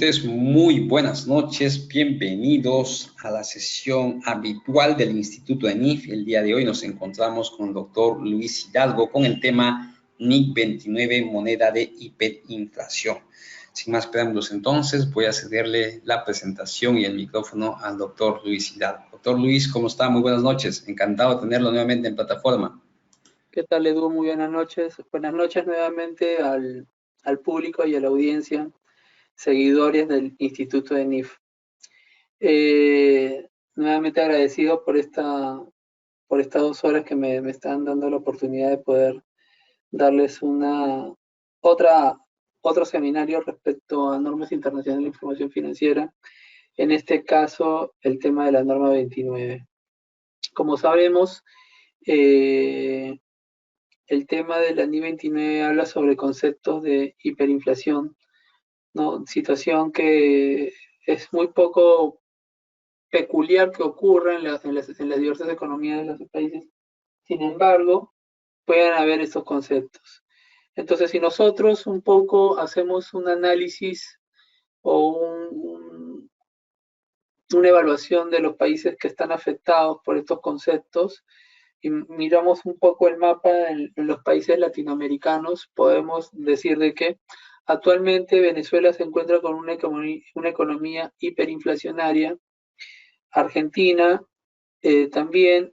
Ustedes muy buenas noches, bienvenidos a la sesión habitual del Instituto ENIF. El día de hoy nos encontramos con el doctor Luis Hidalgo con el tema NIC 29, moneda de hiperinflación. Sin más preámbulos entonces, voy a cederle la presentación y el micrófono al doctor Luis Hidalgo. Doctor Luis, ¿cómo está? Muy buenas noches, encantado de tenerlo nuevamente en plataforma. ¿Qué tal, Edu? Muy buenas noches. Buenas noches nuevamente al público y a la audiencia, seguidores del Instituto de NIF. Nuevamente agradecido por estas 2 horas que me están dando la oportunidad de poder darles otro seminario respecto a normas internacionales de información financiera. En este caso, el tema de la norma 29. Como sabemos, el tema de la NI 29 habla sobre conceptos de hiperinflación, ¿no? Situación que es muy poco peculiar que ocurra en las diversas economías de los países. Sin embargo, pueden haber estos conceptos. Entonces, si nosotros un poco hacemos un análisis o una evaluación de los países que están afectados por estos conceptos, y miramos un poco el mapa en los países latinoamericanos, podemos decir de que actualmente Venezuela se encuentra con una economía hiperinflacionaria, Argentina también,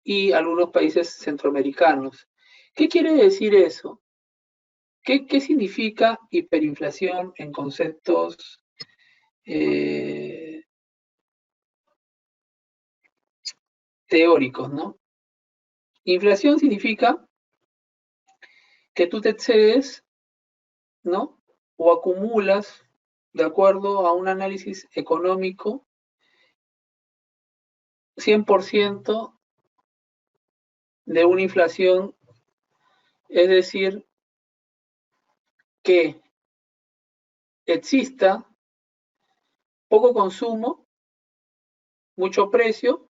y algunos países centroamericanos. ¿Qué quiere decir eso? ¿Qué significa hiperinflación en conceptos teóricos, ¿no? Inflación significa que tú te excedes, ¿no? O acumulas, de acuerdo a un análisis económico, 100% de una inflación, es decir, que exista poco consumo, mucho precio,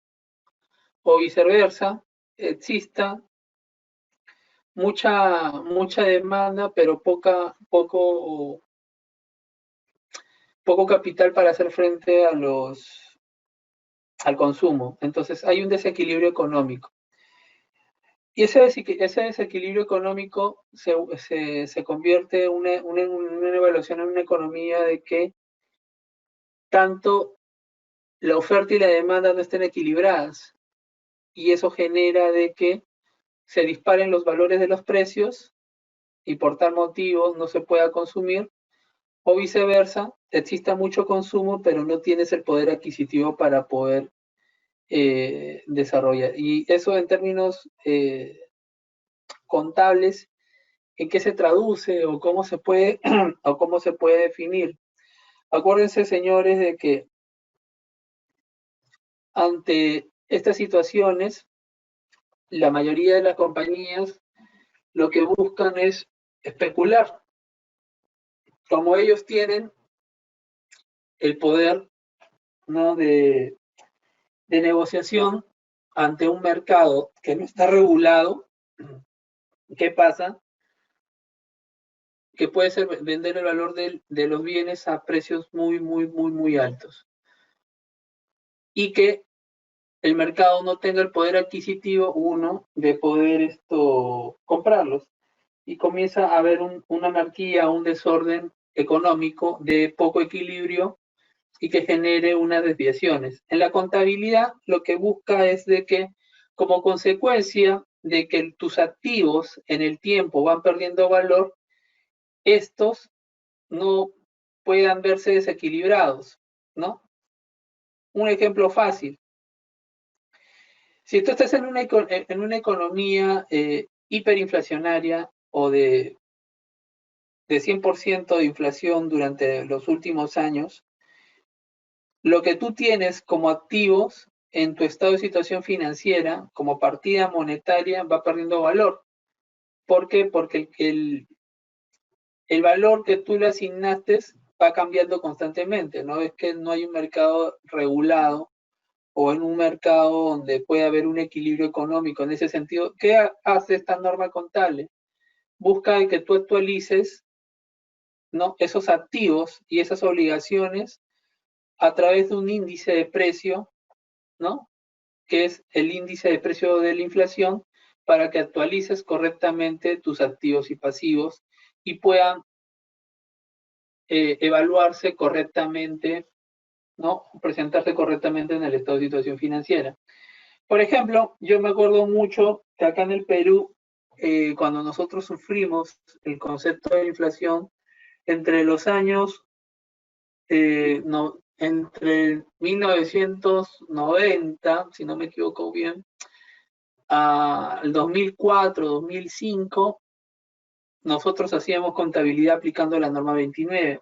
o viceversa, exista mucha demanda, pero poco capital para hacer frente al consumo. Entonces hay un desequilibrio económico. Y ese desequilibrio económico se convierte en una evaluación en una economía de que tanto la oferta y la demanda no estén equilibradas. Y eso genera de que se disparen los valores de los precios y por tal motivo no se pueda consumir, o viceversa, exista mucho consumo, pero no tienes el poder adquisitivo para poder desarrollar. Y eso en términos contables, ¿en qué se traduce o cómo se puede definir? Acuérdense, señores, de que ante estas situaciones, la mayoría de las compañías lo que buscan es especular. Como ellos tienen el poder, ¿no?, de negociación ante un mercado que no está regulado, ¿qué pasa? Que puede ser vender el valor de los bienes a precios muy altos. Y que el mercado no tenga el poder adquisitivo, de poder comprarlos. Y comienza a haber una anarquía, un desorden económico de poco equilibrio y que genere unas desviaciones. En la contabilidad lo que busca es de que, como consecuencia de que tus activos en el tiempo van perdiendo valor, estos no puedan verse desequilibrados, ¿no? Un ejemplo fácil. Si tú estás en una economía hiperinflacionaria o de 100% de inflación durante los últimos años, lo que tú tienes como activos en tu estado de situación financiera, como partida monetaria, va perdiendo valor. ¿Por qué? Porque el valor que tú le asignaste va cambiando constantemente, ¿no? Es que no hay un mercado regulado o en un mercado donde puede haber un equilibrio económico. En ese sentido, ¿qué hace esta norma contable? Busca que tú actualices ¿no?, esos activos y esas obligaciones a través de un índice de precio, ¿no?, que es el índice de precio de la inflación, para que actualices correctamente tus activos y pasivos y puedan evaluarse correctamente, ¿no?, presentarse correctamente en el estado de situación financiera. Por ejemplo, yo me acuerdo mucho que acá en el Perú, cuando nosotros sufrimos el concepto de inflación, entre los años, entre 1990, si no me equivoco bien, al 2004, 2005, nosotros hacíamos contabilidad aplicando la norma 29,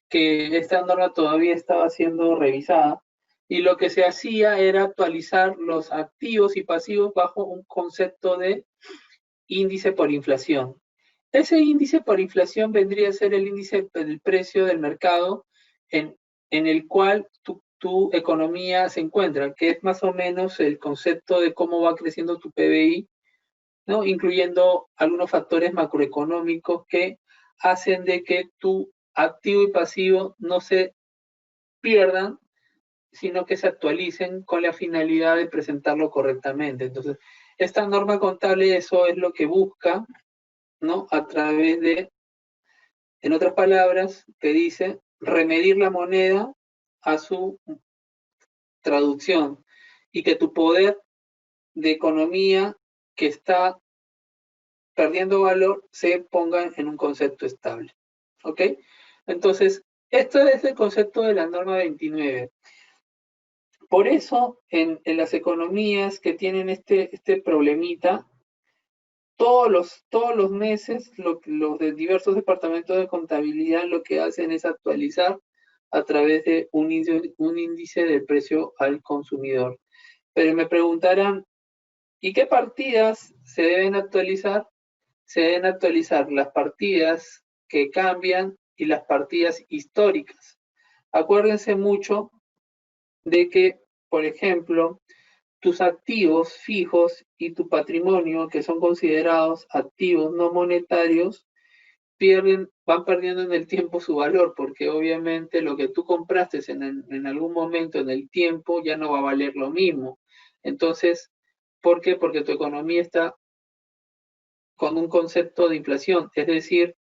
que esta norma todavía estaba siendo revisada, y lo que se hacía era actualizar los activos y pasivos bajo un concepto de índice por inflación. Ese índice por inflación vendría a ser el índice del precio del mercado en el cual tu economía se encuentra, que es más o menos el concepto de cómo va creciendo tu PBI, ¿no?, incluyendo algunos factores macroeconómicos que hacen de que tu activo y pasivo no se pierdan, sino que se actualicen con la finalidad de presentarlo correctamente. Entonces, esta norma contable, eso es lo que busca, ¿no?, a través de, en otras palabras, que dice remedir la moneda a su traducción, y que tu poder de economía que está perdiendo valor se ponga en un concepto estable. ¿Ok? Entonces, esto es el concepto de la norma 29. Por eso, en las economías que tienen este problemita, todos los meses los de diversos departamentos de contabilidad lo que hacen es actualizar a través de un índice del precio al consumidor. Pero me preguntarán, ¿y qué partidas se deben actualizar? Se deben actualizar las partidas que cambian y las partidas históricas. Acuérdense mucho de que, por ejemplo, tus activos fijos y tu patrimonio, que son considerados activos no monetarios, van perdiendo en el tiempo su valor, porque obviamente lo que tú compraste en algún momento en el tiempo ya no va a valer lo mismo. Entonces, ¿por qué? Porque tu economía está con un concepto de inflación, es decir,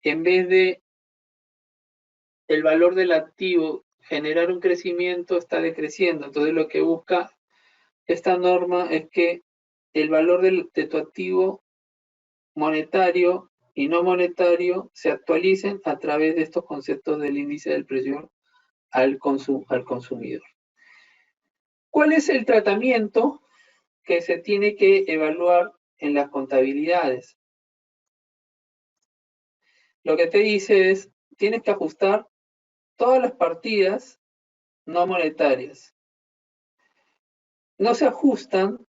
en vez de el valor del activo generar un crecimiento, está decreciendo. Entonces, lo que busca esta norma es que el valor de tu activo monetario y no monetario se actualicen a través de estos conceptos del índice del precio al consumidor. ¿Cuál es el tratamiento que se tiene que evaluar en las contabilidades? Lo que te dice es, tienes que ajustar todas las partidas no monetarias. No se ajustan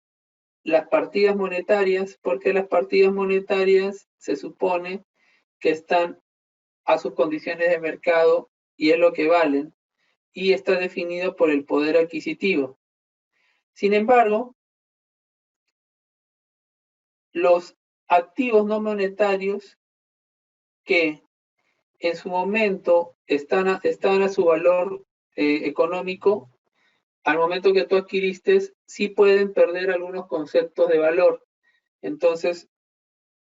las partidas monetarias porque las partidas monetarias se supone que están a sus condiciones de mercado y es lo que valen, y está definido por el poder adquisitivo. Sin embargo, los activos no monetarios que en su momento estaban a su valor económico, al momento que tú adquiriste, sí pueden perder algunos conceptos de valor. Entonces,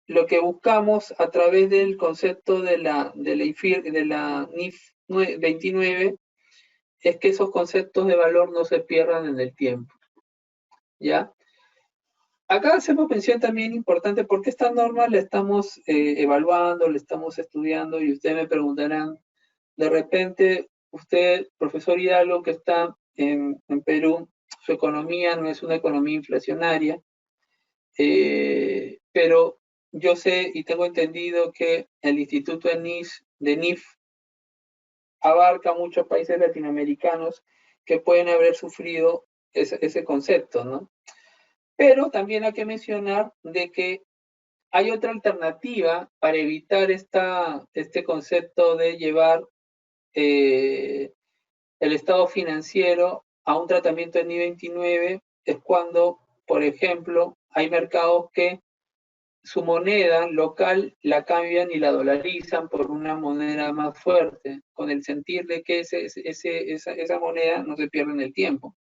lo que buscamos a través del concepto de la NIF 29 es que esos conceptos de valor no se pierdan en el tiempo. ¿Ya? Acá hacemos mención también importante porque esta norma la estamos evaluando, la estamos estudiando, y ustedes me preguntarán, de repente, usted, profesor Hidalgo, que está en Perú, su economía no es una economía inflacionaria, pero yo sé y tengo entendido que el Instituto de NIF abarca muchos países latinoamericanos que pueden haber sufrido ese concepto, ¿no? Pero también hay que mencionar de que hay otra alternativa para evitar este concepto de llevar el estado financiero a un tratamiento de NIF 29, es cuando, por ejemplo, hay mercados que su moneda local la cambian y la dolarizan por una moneda más fuerte, con el sentir de que esa moneda no se pierde en el tiempo.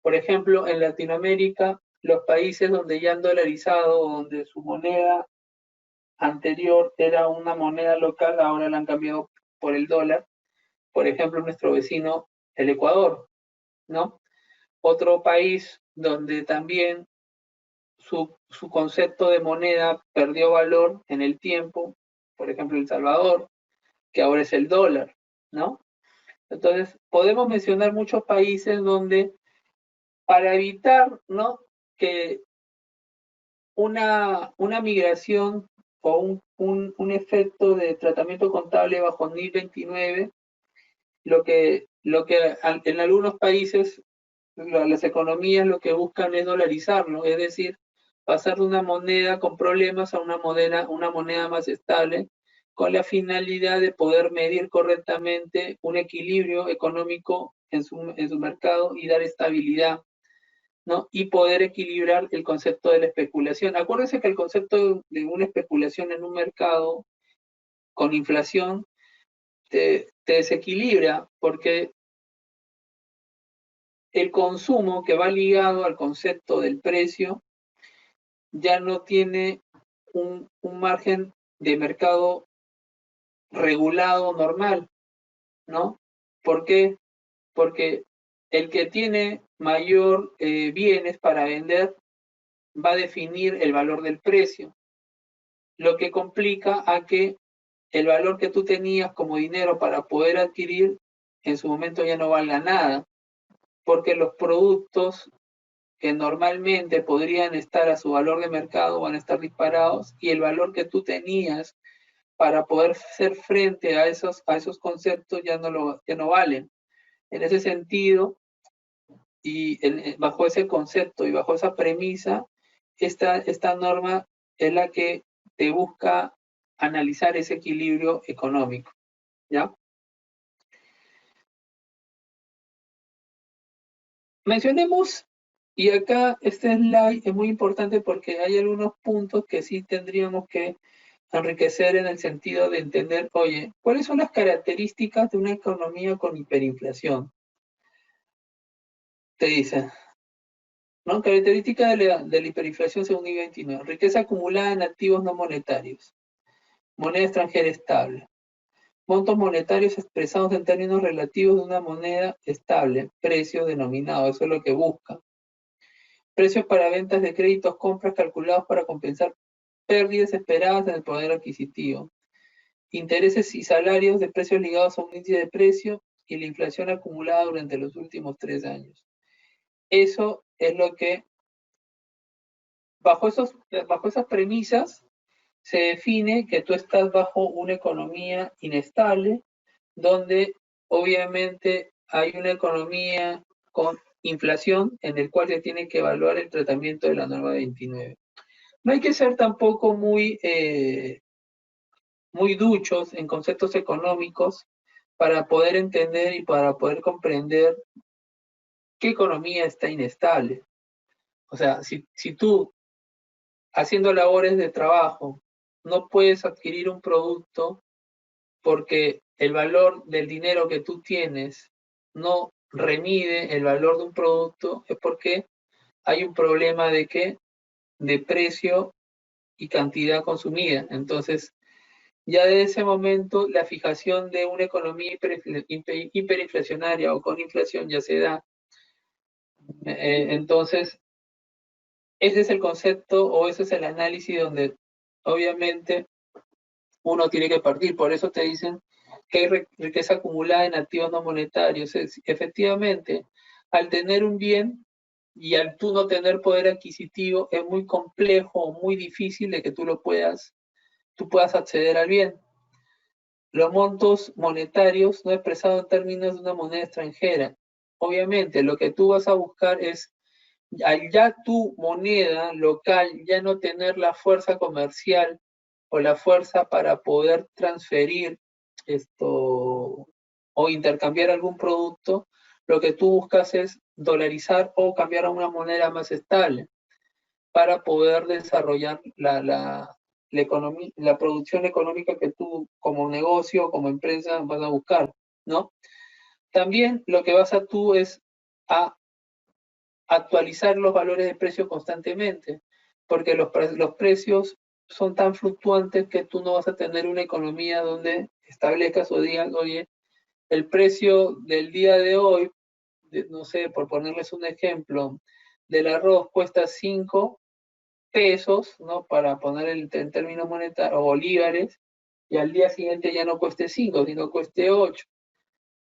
Por ejemplo, en Latinoamérica, los países donde ya han dolarizado, donde su moneda anterior era una moneda local, ahora la han cambiado por el dólar. Por ejemplo, nuestro vecino, el Ecuador, ¿no? Otro país donde también su concepto de moneda perdió valor en el tiempo, por ejemplo, El Salvador, que ahora es el dólar, ¿no? Entonces, podemos mencionar muchos países donde para evitar, ¿no?, que una migración o un efecto de tratamiento contable bajo NIF 29, lo que en algunos países las economías lo que buscan es dolarizarlo, es decir, pasar de una moneda con problemas a una moneda más estable, con la finalidad de poder medir correctamente un equilibrio económico en su mercado y dar estabilidad, ¿no? Y poder equilibrar el concepto de la especulación. Acuérdense que el concepto de una especulación en un mercado con inflación te desequilibra, porque el consumo que va ligado al concepto del precio ya no tiene un margen de mercado regulado normal, ¿no? ¿Por qué? Porque el que tiene mayor bienes para vender va a definir el valor del precio, lo que complica a que el valor que tú tenías como dinero para poder adquirir en su momento ya no valga nada, porque los productos que normalmente podrían estar a su valor de mercado van a estar disparados y el valor que tú tenías para poder hacer frente a esos conceptos ya no valen. En ese sentido, y bajo ese concepto y bajo esa premisa, esta norma es la que te busca analizar ese equilibrio económico, ¿ya? Mencionemos, y acá este slide es muy importante porque hay algunos puntos que sí tendríamos que enriquecer en el sentido de entender, oye, ¿cuáles son las características de una economía con hiperinflación? Te dice, ¿no? Características de la hiperinflación según I-29. Riqueza acumulada en activos no monetarios. Moneda extranjera estable. Montos monetarios expresados en términos relativos de una moneda estable. Precio denominado, eso es lo que busca. Precios para ventas de créditos, compras calculados para compensar pérdidas esperadas en el poder adquisitivo. Intereses y salarios de precios ligados a un índice de precio y la inflación acumulada durante los últimos 3 años. Eso es lo que, bajo esas premisas, se define que tú estás bajo una economía inestable, donde obviamente hay una economía con inflación en el cual se tiene que evaluar el tratamiento de la norma 29. No hay que ser tampoco muy duchos en conceptos económicos para poder entender y para poder comprender qué economía está inestable. O sea, si tú, haciendo labores de trabajo, no puedes adquirir un producto porque el valor del dinero que tú tienes no remide el valor de un producto, es porque hay un problema de ¿qué? De precio y cantidad consumida. Entonces, ya de ese momento, la fijación de una economía hiperinflacionaria o con inflación ya se da. Entonces, ese es el concepto o ese es el análisis donde obviamente uno tiene que partir. Por eso te dicen que hay riqueza acumulada en activos no monetarios. Efectivamente, al tener un bien y al tú no tener poder adquisitivo, es muy complejo o muy difícil de que tú puedas acceder al bien. Los montos monetarios no expresados en términos de una moneda extranjera. Obviamente, lo que tú vas a buscar es, al ya tu moneda local ya no tener la fuerza comercial o la fuerza para poder transferir esto o intercambiar algún producto, lo que tú buscas es dolarizar o cambiar a una moneda más estable. para poder desarrollar la producción económica que tú como negocio, como empresa vas a buscar, ¿no? También lo que vas a tú es a actualizar los valores de precio constantemente, porque los precios son tan fluctuantes que tú no vas a tener una economía donde establezcas o digas, oye, el precio del día de hoy, no sé, por ponerles un ejemplo, del arroz cuesta 5 pesos, ¿no? Para poner en términos monetarios, o bolívares, y al día siguiente ya no cueste 5, sino cueste 8,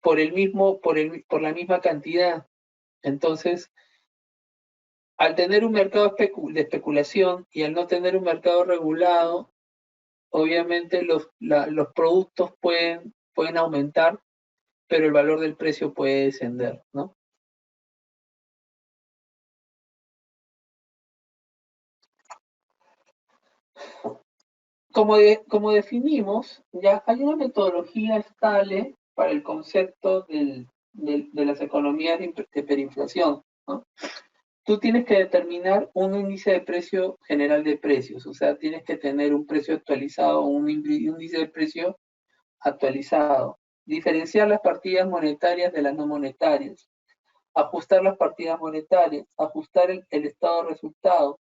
por la misma cantidad. Entonces, al tener un mercado de especulación y al no tener un mercado regulado, obviamente los productos pueden aumentar, pero el valor del precio puede descender, ¿no? Como definimos, ya hay una metodología estable para el concepto de las economías de hiperinflación, ¿no? Tú tienes que determinar un índice de precio general de precios, o sea, tienes que tener un precio actualizado, un índice de precio actualizado, diferenciar las partidas monetarias de las no monetarias, ajustar las partidas monetarias, ajustar el estado de resultado,